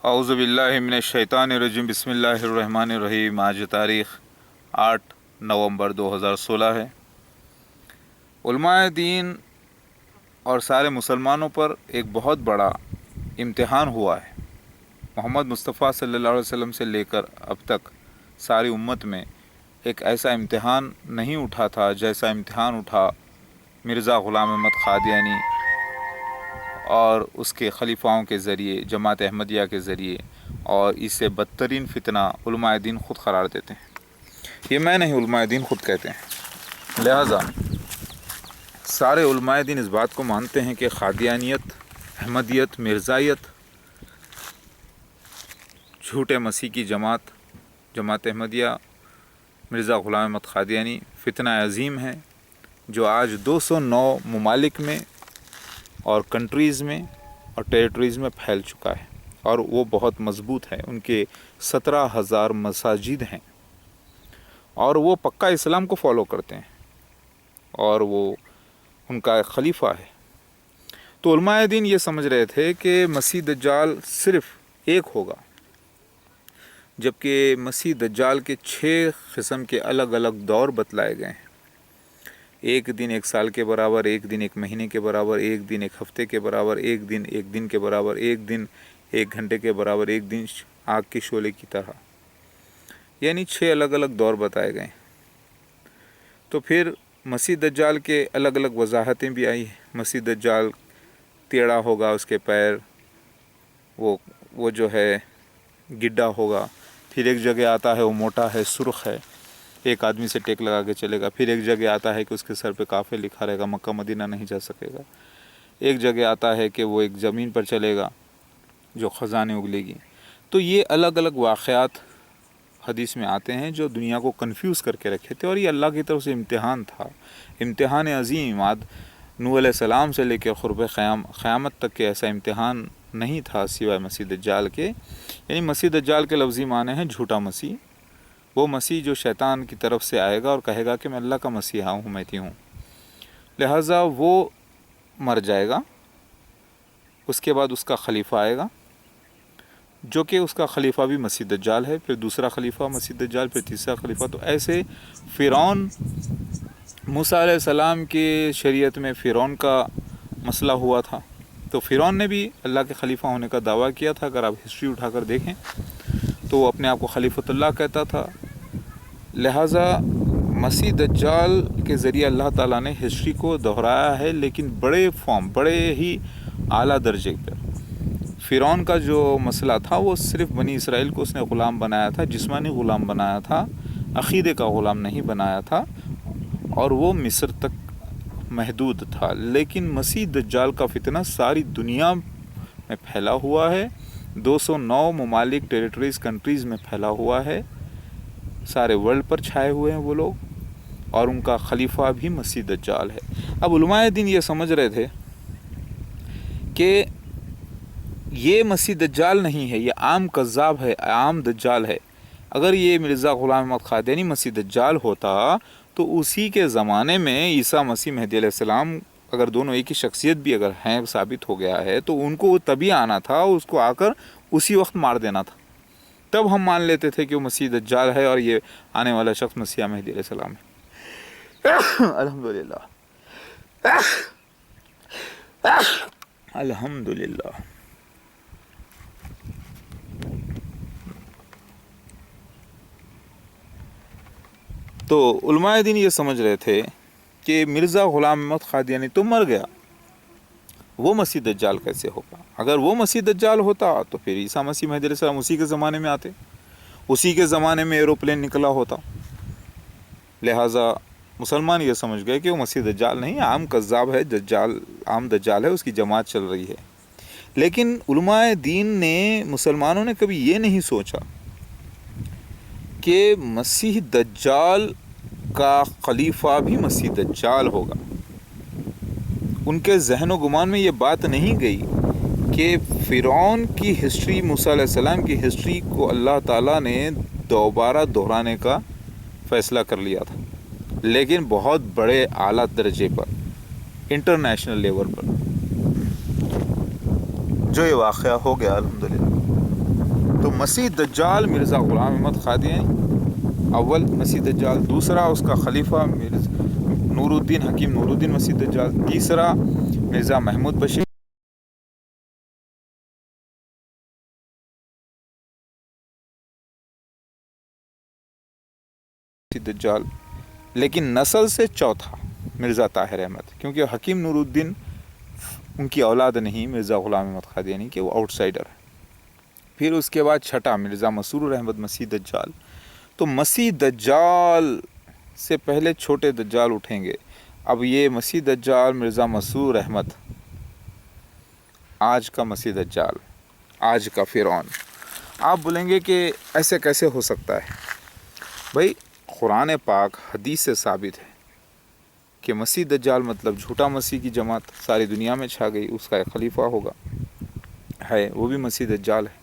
اعوذ باللہ من الشیطان الرجیم بسم اللہ الرحمن الرحیم۔ آج تاریخ 8 نومبر 2016 ہے۔ علماء دین اور سارے مسلمانوں پر ایک بہت بڑا امتحان ہوا ہے۔ محمد مصطفیٰ صلی اللہ علیہ وسلم سے لے کر اب تک ساری امت میں ایک ایسا امتحان نہیں اٹھا تھا جیسا امتحان اٹھا مرزا غلام احمد قادیانی اور اس کے خلیفاؤں کے ذریعے، جماعت احمدیہ کے ذریعے، اور اس سے بدترین فتنہ علماء دین خود قرار دیتے ہیں۔ یہ میں نہیں، علماء دین خود کہتے ہیں۔ لہٰذا سارے علماء دین اس بات کو مانتے ہیں کہ قادیانیت، احمدیت، مرزائیت، جھوٹے مسیح کی جماعت احمدیہ، مرزا غلام احمد قادیانی فتنہ عظیم ہے جو آج 209 ممالک میں اور کنٹریز میں اور ٹیریٹریز میں پھیل چکا ہے، اور وہ بہت مضبوط ہے۔ ان کے 17,000 مساجد ہیں، اور وہ پکا اسلام کو فالو کرتے ہیں، اور وہ ان کا ایک خلیفہ ہے۔ تو علماء دین یہ سمجھ رہے تھے کہ مسیح دجال صرف ایک ہوگا، جبکہ مسیح دجال کے 6 قسم کے الگ الگ دور بتلائے گئے ہیں۔ ایک دن 1 سال کے برابر، ایک دن 1 مہینے کے برابر، ایک دن 1 ہفتے کے برابر، ایک دن 1 دن کے برابر، ایک دن 1 گھنٹے کے برابر، ایک دن آگ کے شعلے کی طرح، یعنی 6 الگ الگ دور بتائے گئے۔ تو پھر مسیح دجال کے الگ الگ وضاحتیں بھی آئی ہیں۔ مسیح دجال ٹیڑھا ہوگا، اس کے پیر وہ جو ہے گڈھا ہوگا۔ پھر ایک جگہ آتا ہے وہ موٹا ہے، سرخ ہے، ایک آدمی سے ٹیک لگا کے چلے گا۔ پھر ایک جگہ آتا ہے کہ اس کے سر پہ کافر لکھا رہے گا، مکہ مدینہ نہیں جا سکے گا۔ ایک جگہ آتا ہے کہ وہ ایک زمین پر چلے گا جو خزانے اگلے گی۔ تو یہ الگ الگ واقعات حدیث میں آتے ہیں جو دنیا کو کنفیوز کر کے رکھے تھے، اور یہ اللہ کی طرف سے امتحان تھا، امتحان عظیم۔ نوح علیہ السلام سے لے کے قرب قیامت تک کے ایسا امتحان نہیں تھا سوائے مسیح دجال کے۔ یعنی مسیح دجال کے لفظی معنی ہیں جھوٹا مسیح، وہ مسیح جو شیطان کی طرف سے آئے گا اور کہے گا کہ میں اللہ کا مسیحا ہوں، مہدی ہوں۔ لہٰذا وہ مر جائے گا، اس کے بعد اس کا خلیفہ آئے گا، جو کہ اس کا خلیفہ بھی مسیح دجال ہے، پھر دوسرا خلیفہ مسیح دجال، پھر تیسرا خلیفہ۔ تو ایسے فرعون، موسیٰ علیہ السلام کی شریعت میں فرعون کا مسئلہ ہوا تھا، تو فرعون نے بھی اللہ کے خلیفہ ہونے کا دعویٰ کیا تھا۔ اگر آپ ہسٹری اٹھا کر دیکھیں تو وہ اپنے آپ کو خلیفۃ اللہ کہتا تھا۔ لہٰذا مسیح دجال کے ذریعے اللہ تعالیٰ نے ہسٹری کو دہرایا ہے، لیکن بڑے فارم، بڑے ہی اعلیٰ درجے پر۔ فرعون کا جو مسئلہ تھا وہ صرف بنی اسرائیل کو اس نے غلام بنایا تھا، جسمانی غلام بنایا تھا، عقیدے کا غلام نہیں بنایا تھا، اور وہ مصر تک محدود تھا۔ لیکن مسیح دجال کا فتنہ ساری دنیا میں پھیلا ہوا ہے، 209 ممالک، ٹیریٹریز، کنٹریز میں پھیلا ہوا ہے، سارے ورلڈ پر چھائے ہوئے ہیں وہ لوگ، اور ان کا خلیفہ بھی مسیح دجال ہے۔ اب علماء دین یہ سمجھ رہے تھے کہ یہ مسیح دجال نہیں ہے، یہ عام کذاب ہے، عام دجال ہے۔ اگر یہ مرزا غلام احمد قادیانی مسیح دجال ہوتا تو اسی کے زمانے میں عیسیٰ مسیح مہدی علیہ السلام، اگر دونوں ایک ہی شخصیت بھی اگر ہیں، ثابت ہو گیا ہے، تو ان کو تبھی آنا تھا، اس کو آ کر اسی وقت مار دینا تھا، تب ہم مان لیتے تھے کہ وہ مسیح دجال ہے اور یہ آنے والا شخص مسیح مہدی علیہ السلام ہے۔ الحمدللہ الحمدللہ۔ تو علماء دین یہ سمجھ رہے تھے کہ مرزا غلام احمد قادیانی تو مر گیا، وہ مسیح دجال کیسے ہوگا؟ اگر وہ مسیح دجال ہوتا تو پھر عیسیٰ مسیح مہدی علیہ السلام اسی کے زمانے میں آتے، اسی کے زمانے میں ایروپلین نکلا ہوتا۔ لہٰذا مسلمان یہ سمجھ گئے کہ وہ مسیح دجال نہیں، عام کذاب ہے، عام دجال ہے، اس کی جماعت چل رہی ہے۔ لیکن علماء دین نے، مسلمانوں نے کبھی یہ نہیں سوچا کہ مسیح دجال کا خلیفہ بھی مسیح دجال ہوگا۔ ان کے ذہن و گمان میں یہ بات نہیں گئی کہ فرعون کی ہسٹری، موسیٰ علیہ السلام کی ہسٹری کو اللہ تعالیٰ نے دوبارہ دہرانے کا فیصلہ کر لیا تھا، لیکن بہت بڑے اعلیٰ درجے پر، انٹرنیشنل لیول پر، جو یہ واقعہ ہو گیا الحمدللہ۔ تو مسیح دجال مرزا غلام احمد قادیانی اول مسیح دجال، دوسرا اس کا خلیفہ نور الدین حکیم نور الدین مسیح دجال، تیسرا مرزا محمود بشیر دجال، لیکن نسل سے چوتھا مرزا طاہر احمد، کیونکہ حکیم نور الدین ان کی اولاد نہیں مرزا غلام احمد قادیانی کے، وہ آؤٹ سائڈر ہے۔ پھر اس کے بعد چھٹا مرزا مسرور احمد مسیح دجال۔ تو مسیح دجال سے پہلے چھوٹے دجال اٹھیں گے۔ اب یہ مسیح دجال مرزا مسرور احمد، آج کا مسیح دجال، آج کا فرعون۔ آپ بولیں گے کہ ایسے کیسے ہو سکتا ہے؟ بھائی قرآن پاک حدیث سے ثابت ہے کہ مسیح دجال مطلب جھوٹا مسیح کی جماعت ساری دنیا میں چھا گئی، اس کا ایک خلیفہ ہوگا، ہے وہ بھی مسیح دجال ہے۔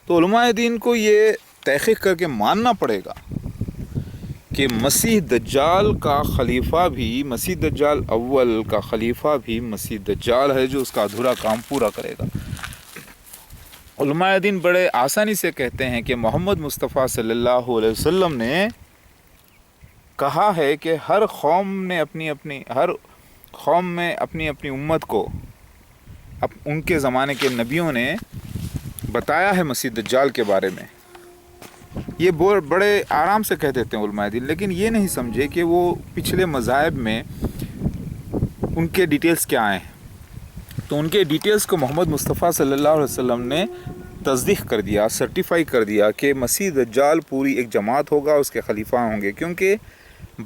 تو علماء دین کو یہ تحقیق کر کے ماننا پڑے گا کہ مسیح دجال کا خلیفہ بھی، مسیح دجال اول کا خلیفہ بھی مسیح دجال ہے جو اس کا ادھورا کام پورا کرے گا۔ علماء دین بڑے آسانی سے کہتے ہیں کہ محمد مصطفیٰ صلی اللہ علیہ وسلم نے کہا ہے کہ ہر قوم میں اپنی اپنی امت کو ان کے زمانے کے نبیوں نے بتایا ہے مسیح دجال کے بارے میں۔ یہ بڑے آرام سے کہہ دیتے ہیں علماء دین، لیکن یہ نہیں سمجھے کہ وہ پچھلے مذاہب میں ان کے ڈیٹیلز کیا آئے ہیں۔ تو ان کے ڈیٹیلز کو محمد مصطفیٰ صلی اللہ علیہ وسلم نے تصدیق کر دیا، سرٹیفائی کر دیا کہ مسیح دجال پوری ایک جماعت ہوگا، اس کے خلیفہ ہوں گے، کیونکہ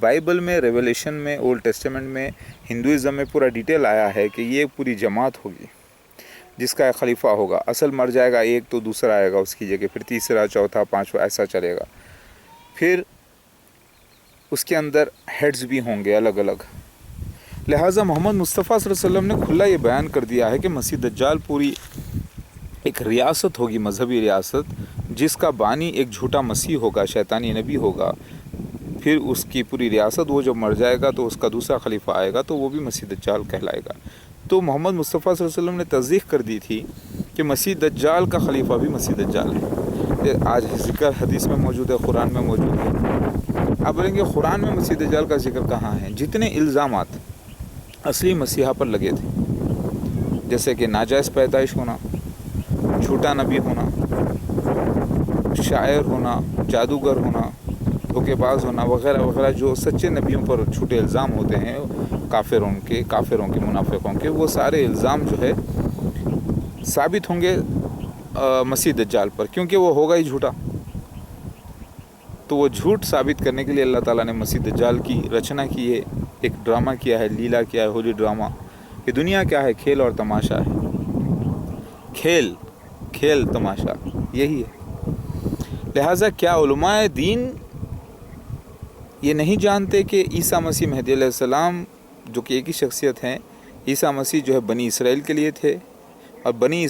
بائبل میں، ریولیشن میں، اولڈ ٹیسٹمنٹ میں، ہندوازم میں پورا ڈیٹیل آیا ہے کہ یہ پوری جماعت ہوگی جس کا ایک خلیفہ ہوگا۔ اصل مر جائے گا ایک تو دوسرا آئے گا اس کی جگہ، پھر تیسرا، چوتھا، پانچواں، ایسا چلے گا۔ پھر اس کے اندر ہیڈز بھی ہوں گے الگ الگ۔ لہٰذا محمد مصطفیٰ صلی اللہ علیہ وسلم نے کھلا یہ بیان کر دیا ہے کہ مسیح دجال پوری ایک ریاست ہوگی، مذہبی ریاست، جس کا بانی ایک جھوٹا مسیح ہوگا، شیطانی نبی ہوگا۔ پھر اس کی پوری ریاست، وہ جب مر جائے گا تو اس کا دوسرا خلیفہ آئے گا تو وہ بھی مسیح دجال کہلائے گا۔ تو محمد مصطفیٰ صلی اللہ علیہ وسلم نے تصدیق کر دی تھی کہ مسیح دجال کا خلیفہ بھی مسیح دجال ہے۔ آج ذکر حدیث میں موجود ہے، قرآن میں موجود ہے۔ آپ بولیں گے قرآن میں مسیح دجال کا ذکر کہاں ہے؟ جتنے الزامات اصلی مسیحا پر لگے تھے، جیسے کہ ناجائز پیدائش ہونا، جھوٹا نبی ہونا، شاعر ہونا، جادوگر ہونا، دھوکے باز ہونا، وغیرہ وغیرہ، جو سچے نبیوں پر جھوٹے الزام ہوتے ہیں کافروں کے، منافقوں کے، وہ سارے الزام جو ہے ثابت ہوں گے مسیح دجال پر، کیونکہ وہ ہوگا ہی جھوٹا۔ تو وہ جھوٹ ثابت کرنے کے لیے اللہ تعالیٰ نے مسیح دجال کی رچنا کی ہے، ایک ڈرامہ کیا ہے، لیلا کیا ہے، ہولی ڈرامہ۔ یہ دنیا کیا ہے؟ کھیل اور تماشا ہے۔ کھیل تماشا یہی ہے۔ لہٰذا کیا علماء دین یہ نہیں جانتے کہ عیسیٰ مسیح مہدی علیہ السلام جو کہ ایک ہی شخصیت ہیں؟ عیسیٰ مسیح جو ہے بنی اسرائیل کے لیے تھے، اور بنی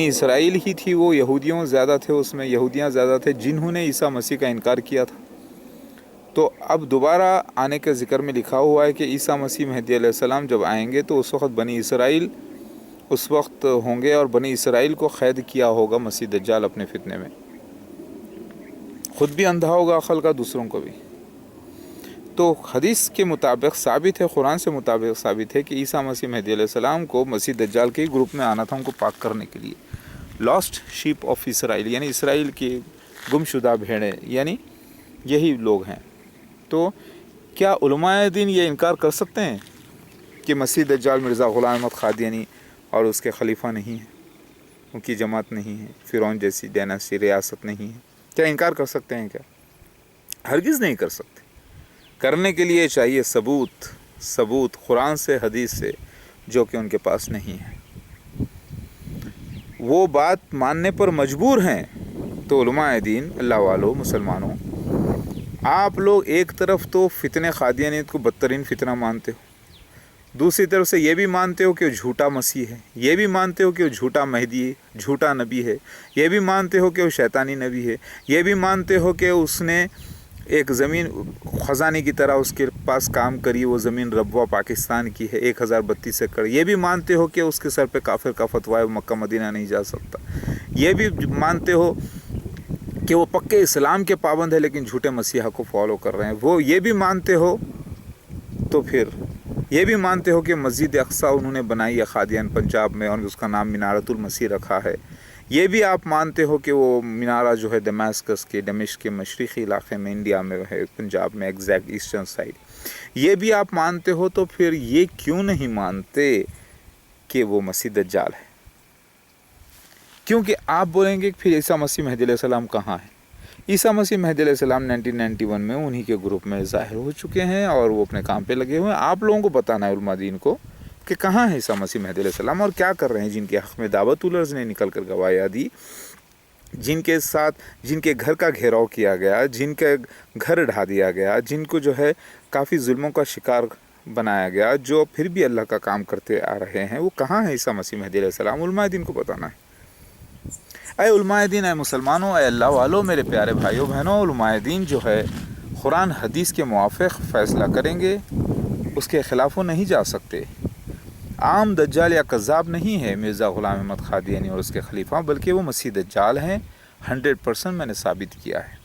اسرائیل ہی تھی، وہ یہودیوں زیادہ تھے، اس میں یہودیاں زیادہ تھے جنہوں نے عیسیٰ مسیح کا انکار کیا تھا۔ تو اب دوبارہ آنے کے ذکر میں لکھا ہوا ہے کہ عیسیٰ مسیح مہدی علیہ السلام جب آئیں گے تو اس وقت بنی اسرائیل اس وقت ہوں گے، اور بنی اسرائیل کو قید کیا ہوگا مسیح دجال اپنے فتنے میں، خود بھی اندھا ہوگا عقل کا، دوسروں کو بھی۔ تو حدیث کے مطابق ثابت ہے، قرآن سے مطابق ثابت ہے کہ عیسیٰ مسیح مہدی علیہ السلام کو مسیح دجال کے گروپ میں آنا تھا، ان کو پاک کرنے کے لیے۔ لاسٹ شیپ آف اسرائیل، یعنی اسرائیل کی گم شدہ بھیڑیں، یعنی یہی لوگ ہیں۔ تو کیا علماء دین یہ انکار کر سکتے ہیں کہ مسیح دجال مرزا غلام احمد قادیانی اور اس کے خلیفہ نہیں ہیں، ان کی جماعت نہیں ہے، فرعون جیسی ڈائناسٹی ریاست نہیں ہے؟ کیا انکار کر سکتے ہیں؟ کیا؟ ہرگز نہیں کر سکتے۔ کرنے کے لیے چاہیے ثبوت قرآن سے، حدیث سے، جو کہ ان کے پاس نہیں ہے۔ وہ بات ماننے پر مجبور ہیں۔ تو علماء دین، اللہ والو، مسلمانوں، آپ لوگ ایک طرف تو فتنہ قادیانیت کو بدترین فتنہ مانتے ہو، دوسری طرف سے یہ بھی مانتے ہو کہ وہ جھوٹا مسیح ہے، یہ بھی مانتے ہو کہ وہ جھوٹا مہدی ہے، جھوٹا نبی ہے، یہ بھی مانتے ہو کہ وہ شیطانی نبی ہے، یہ بھی مانتے ہو کہ اس نے ایک زمین خزانے کی طرح اس کے پاس کام کری، وہ زمین ربوہ پاکستان کی ہے، 1032 ایکڑ۔ یہ بھی مانتے ہو کہ اس کے سر پہ کافر کا فتویٰ ہے، وہ مکہ مدینہ نہیں جا سکتا۔ یہ بھی مانتے ہو کہ وہ پکے اسلام کے پابند ہے لیکن جھوٹے مسیحا کو فالو کر رہے ہیں، وہ یہ بھی مانتے ہو، تو پھر یہ بھی مانتے ہو کہ مسجد اقصی انہوں نے بنائی ہے قادیان پنجاب میں اور اس کا نام منارۃ المسیح رکھا ہے، یہ بھی آپ مانتے ہو کہ وہ منارہ جو ہے دمشق کے مشرقی علاقے میں انڈیا میں ہے، پنجاب میں ایگزیکٹ ایسٹرن سائڈ، یہ بھی آپ مانتے ہو، تو پھر یہ کیوں نہیں مانتے کہ وہ مسیح دجال ہے؟ کیونکہ آپ بولیں گے کہ پھر عیسیٰ مسیح مہدی علیہ السلام کہاں ہے؟ عیسیٰ مسیح مہدی علیہ السلام 1991 میں انہی کے گروپ میں ظاہر ہو چکے ہیں اور وہ اپنے کام پہ لگے ہوئے ہیں۔ آپ لوگوں کو بتانا ہے، علماء دین کو، کہ کہاں ہے عیسیٰ مسیح مہدی علیہ السلام اور کیا کر رہے ہیں، جن کے حق میں دعوت الرز نے نکل کر گواہیاں دی، جن کے ساتھ جن کے گھر کا گھیراؤ کیا گیا، جن کے گھر ڈھا دیا گیا، جن کو جو ہے کافی ظلموں کا شکار بنایا گیا، جو پھر بھی اللہ کا کام کرتے آ رہے ہیں، وہ کہاں ہے عیسیٰ مسیح مہدی علیہ السلام؟ علماء دین کو بتانا ہے۔ اے علماء دین، اے مسلمانوں، اے اللہ والوں، میرے پیارے بھائیوں بہنوں، علماء دین جو ہے قرآن حدیث کے موافق فیصلہ کریں گے، اس کے خلاف وہ نہیں جا سکتے۔ عام دجال یا کذاب نہیں ہے مرزا غلام احمد قادیانی اور اس کے خلیفہ، بلکہ وہ مسیح دجال ہیں، 100% میں نے ثابت کیا ہے۔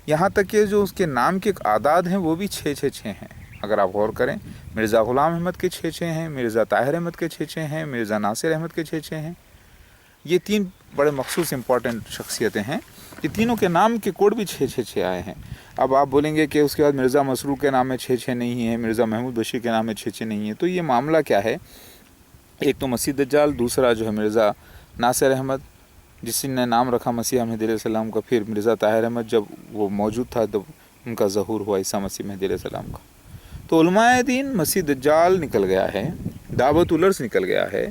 یہاں تک کہ جو اس کے نام کے اعداد ہیں وہ بھی 666 ہیں، اگر آپ غور کریں، مرزا غلام احمد کے 66 ہیں، مرزا طاہر احمد کے 66 ہیں، مرزا ناصر احمد کے 66 ہیں۔ یہ 3 بڑے مخصوص امپورٹنٹ شخصیتیں ہیں، یہ تینوں کے نام کے کوڈ بھی 666 آئے ہیں۔ اب آپ بولیں گے کہ اس کے بعد مرزا مسرور کے نام میں 66 نہیں ہے، مرزا محمود بشیر کے نام میں 66 نہیں ہے، تو یہ معاملہ کیا ہے؟ ایک تو مسیح دجال، دوسرا جو ہے مرزا ناصر احمد جس نے نام رکھا مسیح مہدی علیہ السلام کا، پھر مرزا طاہر احمد جب وہ موجود تھا تو ان کا ظہور ہوا عیسیٰ مسیح مہدی علیہ السلام کا۔ تو علماء دین، مسیح دجال نکل گیا ہے، دعوت الرز نکل گیا ہے،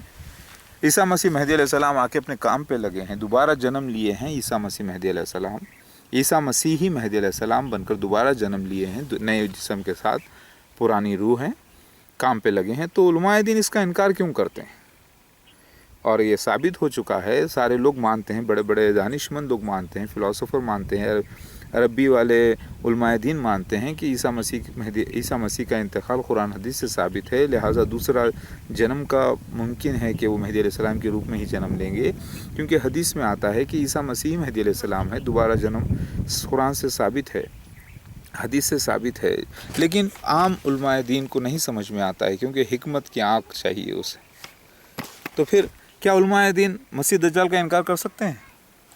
عیسیٰ مسیح مہدی علیہ السلام آ کے اپنے کام پہ لگے ہیں، دوبارہ جنم لیے ہیں عیسیٰ مسیح مہدی علیہ السلام، عیسیٰ مسیح ہی مہدی علیہ السلام بن کر دوبارہ جنم لیے ہیں، نئے جسم کے ساتھ، پرانی روح ہیں، کام پہ لگے ہیں۔ تو علماء دین اس کا انکار کیوں کرتے ہیں؟ اور یہ ثابت ہو چکا ہے، سارے لوگ مانتے ہیں، بڑے بڑے دانشمند لوگ مانتے ہیں، فلاسفر مانتے ہیں، عربی والے علماء دین مانتے ہیں کہ عیسیٰ مسیح کا انتقال قرآن حدیث سے ثابت ہے، لہٰذا دوسرا جنم کا ممکن ہے کہ وہ مہدی علیہ السلام کے روپ میں ہی جنم لیں گے، کیونکہ حدیث میں آتا ہے کہ عیسیٰ مسیح مہدی علیہ السلام ہے، دوبارہ جنم قرآن سے ثابت ہے، حدیث سے ثابت ہے، لیکن عام علماء دین کو نہیں سمجھ میں آتا ہے، کیونکہ حکمت کی آنکھ چاہیے اسے۔ تو پھر کیا علماء دین مسیح دجال کا انکار کر سکتے ہیں؟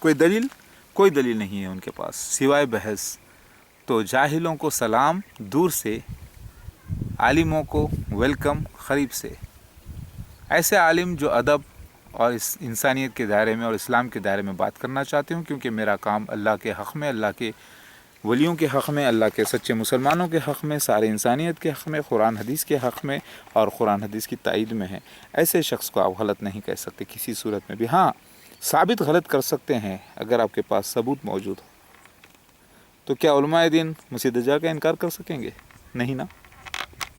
کوئی دلیل؟ کوئی دلیل نہیں ہے ان کے پاس سوائے بحث۔ تو جاہلوں کو سلام دور سے، عالموں کو ویلکم قریب سے۔ ایسے عالم جو ادب اور انسانیت کے دائرے میں اور اسلام کے دائرے میں بات کرنا چاہتے ہوں، کیونکہ میرا کام اللہ کے حق میں، اللہ کے ولیوں کے حق میں، اللہ کے سچے مسلمانوں کے حق میں، سارے انسانیت کے حق میں، قرآن حدیث کے حق میں اور قرآن حدیث کی تائید میں ہے۔ ایسے شخص کو آپ غلط نہیں کہہ سکتے کسی صورت میں بھی۔ ہاں، ثابت غلط کر سکتے ہیں اگر آپ کے پاس ثبوت موجود ہو۔ تو کیا علماء دین مسیح دجال کا انکار کر سکیں گے؟ نہیں نا۔